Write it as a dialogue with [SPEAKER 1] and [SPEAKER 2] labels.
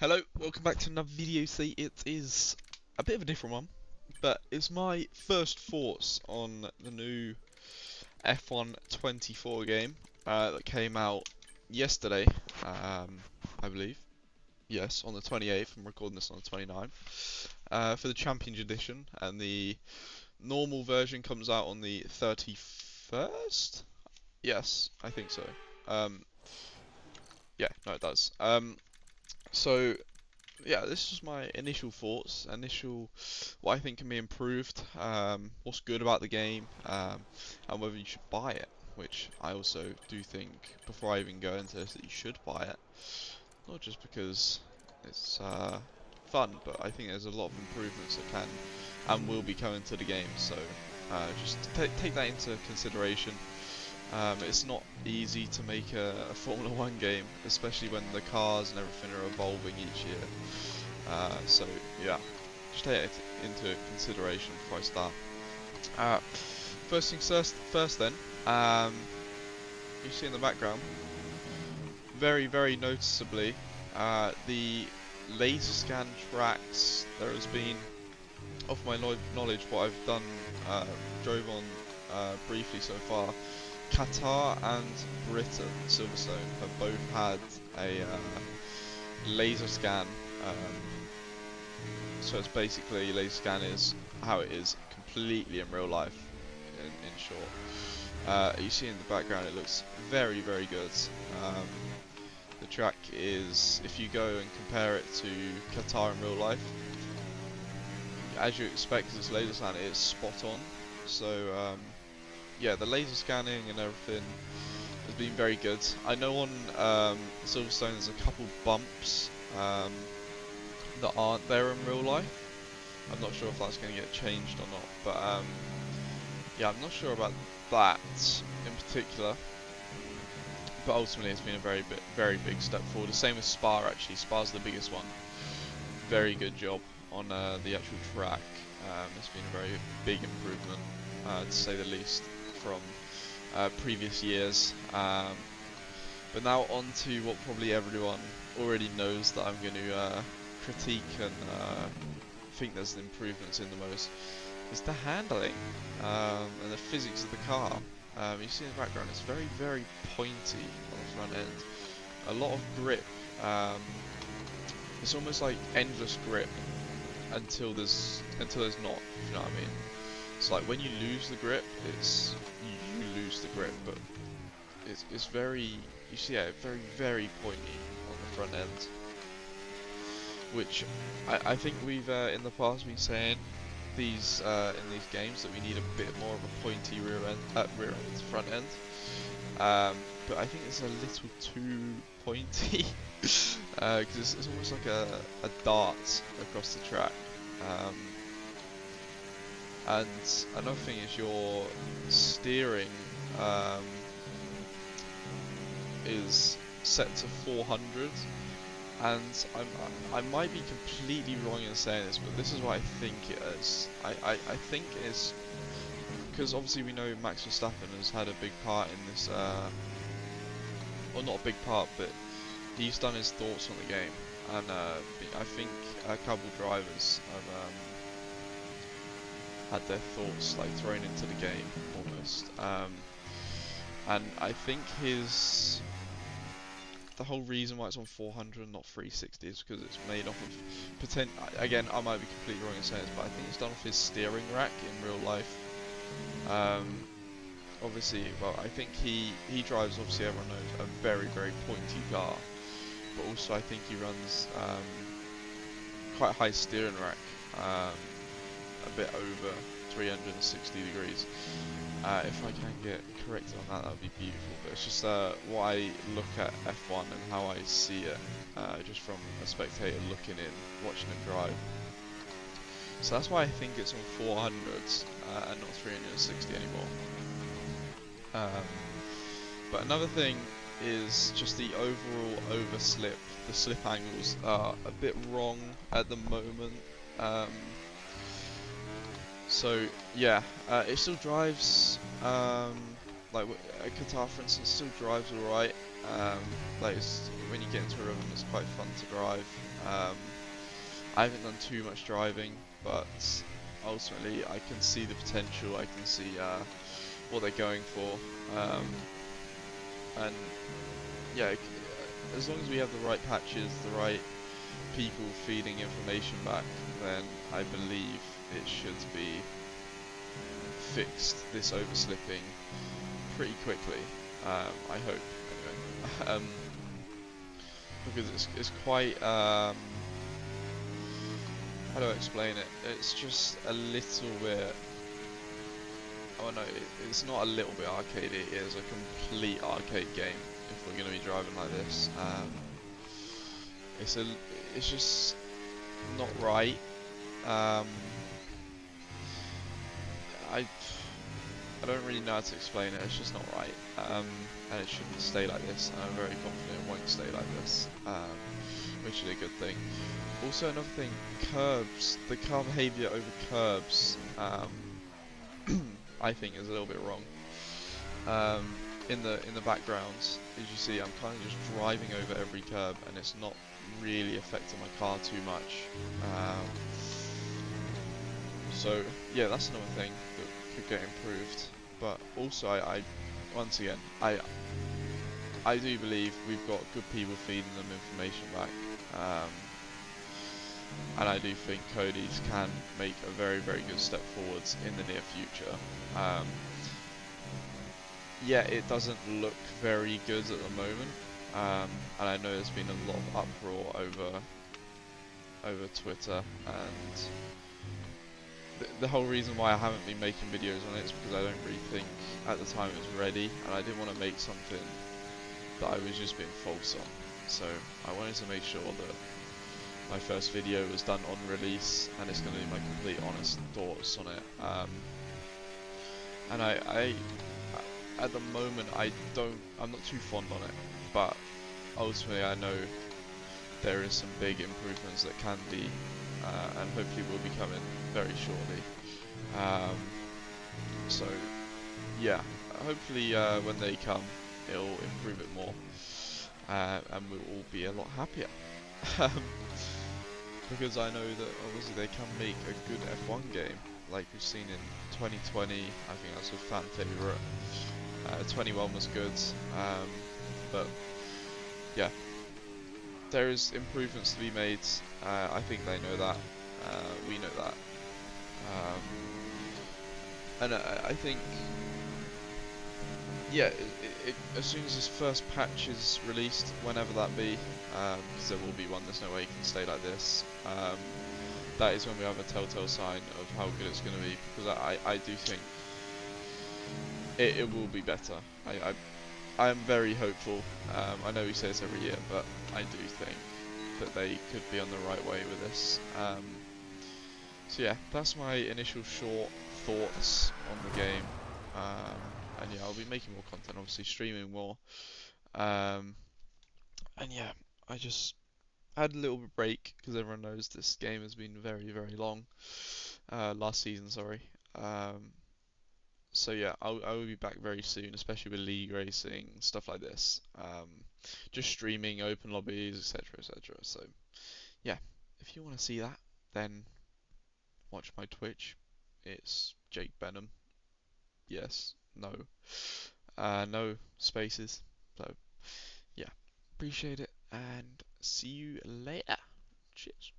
[SPEAKER 1] Hello, welcome back to another video. See, it is a bit of a different one, but it's my first thoughts on the new F1 24 game that came out yesterday, I believe. Yes, on the 28th. I'm recording this on the 29th. For the Championship Edition, and the normal version comes out on the 31st? Yes, I think so. Um, yeah, no, it does. So yeah, this is my initial thoughts, what I think can be improved, what's good about the game, and whether you should buy it, which I also do think, before I even go into this, that you should buy it. Not just because it's fun, but I think there's a lot of improvements that can and will be coming to the game, so just take that into consideration. It's not easy to make a Formula 1 game, especially when the cars and everything are evolving each year. So yeah, just take it into consideration before I start. First things first then, you see in the background, very noticeably, the laser scan tracks. There has been, off my knowledge, what I've done, drove on briefly so far, Qatar and Britain, Silverstone, have both had a laser scan. So it's basically, laser scan is how it is completely in real life, in short. You see in the background, it looks very good. The track is, if you go and compare it to Qatar in real life, as you expect, because it's laser scan, it's spot on. So yeah, the laser scanning and everything has been very good. I know on Silverstone there's a couple bumps that aren't there in real life. I'm not sure if that's going to get changed or not, but yeah, I'm not sure about that in particular. But ultimately, it's been a very big step forward. The same with Spa, actually. Spa's the biggest one. Very good job on the actual track. It's been a very big improvement, to say the least, from previous years. But now on to what probably everyone already knows that I'm going to critique and think there's improvements in the most, is the handling and the physics of the car. You see in the background, it's very pointy on the front end. A lot of grip. It's almost like endless grip until there's not. If you know what I mean? It's like when you lose the grip, you lose the grip, but it's very, you see, yeah, very pointy on the front end, which I think we've in the past been saying these in these games that we need a bit more of a pointy rear end, front end. But I think it's a little too pointy because it's almost like a dart across the track. And another thing is your steering is set to 400, and I might be completely wrong in saying this, but this is what I think it is. I think it's because obviously we know Max Verstappen has had a big part in this, or not a big part, but he's done his thoughts on the game, and I think a couple drivers have had their thoughts like thrown into the game almost, and I think the whole reason why it's on 400 and not 360 is because it's made off of again, I might be completely wrong in saying this, but I think it's done off his steering rack in real life. Obviously, well, I think he drives, obviously everyone knows, a very pointy car, but also I think he runs quite a high steering rack, a bit over 360 degrees. If I can get corrected on that, that would be beautiful. But it's just what I look at F1 and how I see it, just from a spectator looking in, watching it drive. So that's why I think it's on 400s and not 360 anymore. But another thing is just the overall overslip. The slip angles are a bit wrong at the moment. So yeah, it still drives, like Qatar for instance, still drives alright. Um, when you get into a rhythm, it's quite fun to drive. Um, I haven't done too much driving, but ultimately I can see the potential. I can see what they're going for, and yeah, as long as we have the right patches, the right people feeding information back, then I believe it should be fixed, this overslipping, pretty quickly. I hope, anyway. Because it's quite, how do I explain it? It's just a little bit, oh no, it's not a little bit arcadey, it is a complete arcade game if we're going to be driving like this. It's a, it's just not right. Um, I I don't really know how to explain it, it's just not right. And it shouldn't stay like this, and I'm very confident it won't stay like this, which is a good thing. Also another thing, curbs, the car behaviour over curbs, I think is a little bit wrong. In the background, as you see, I'm kind of just driving over every curb, and it's not really affecting my car too much. So yeah, that's another thing that could get improved. But also, once again, I do believe we've got good people feeding them information back, and I do think Cody's can make a very, very good step forwards in the near future. Yeah, it doesn't look very good at the moment, and I know there's been a lot of uproar over Twitter, and the whole reason why I haven't been making videos on it is because I don't really think at the time it was ready, and I didn't want to make something that I was just being false on. So I wanted to make sure that my first video was done on release, and it's going to be my complete honest thoughts on it. And I at the moment I'm not too fond on it, but ultimately I know there is some big improvements that can be, and hopefully will be coming very shortly. So yeah, hopefully when they come, it'll improve it more, and we'll all be a lot happier. Um, because I know that obviously they can make a good F1 game, like we've seen in 2020. I think that's a fan favourite. 21 was good, but yeah, there is improvements to be made. I think they know that. We know that. And I think, yeah, as soon as this first patch is released, whenever that be, because there will be one, there's no way it can stay like this, that is when we have a telltale sign of how good it's going to be, because I do think it will be better. I am very hopeful. I know we say this every year, but I do think that they could be on the right way with this. So yeah, that's my initial short thoughts on the game. And yeah, I'll be making more content, obviously streaming more. And yeah, I just had a little bit break because everyone knows this game has been very, very long. Last season, sorry. So yeah, I will be back very soon, especially with league racing, stuff like this. Just streaming, open lobbies, etc., etc. So yeah, if you want to see that, then watch my Twitch. It's jakebenham. Yes, no, no spaces. So yeah, appreciate it, and see you later. Cheers.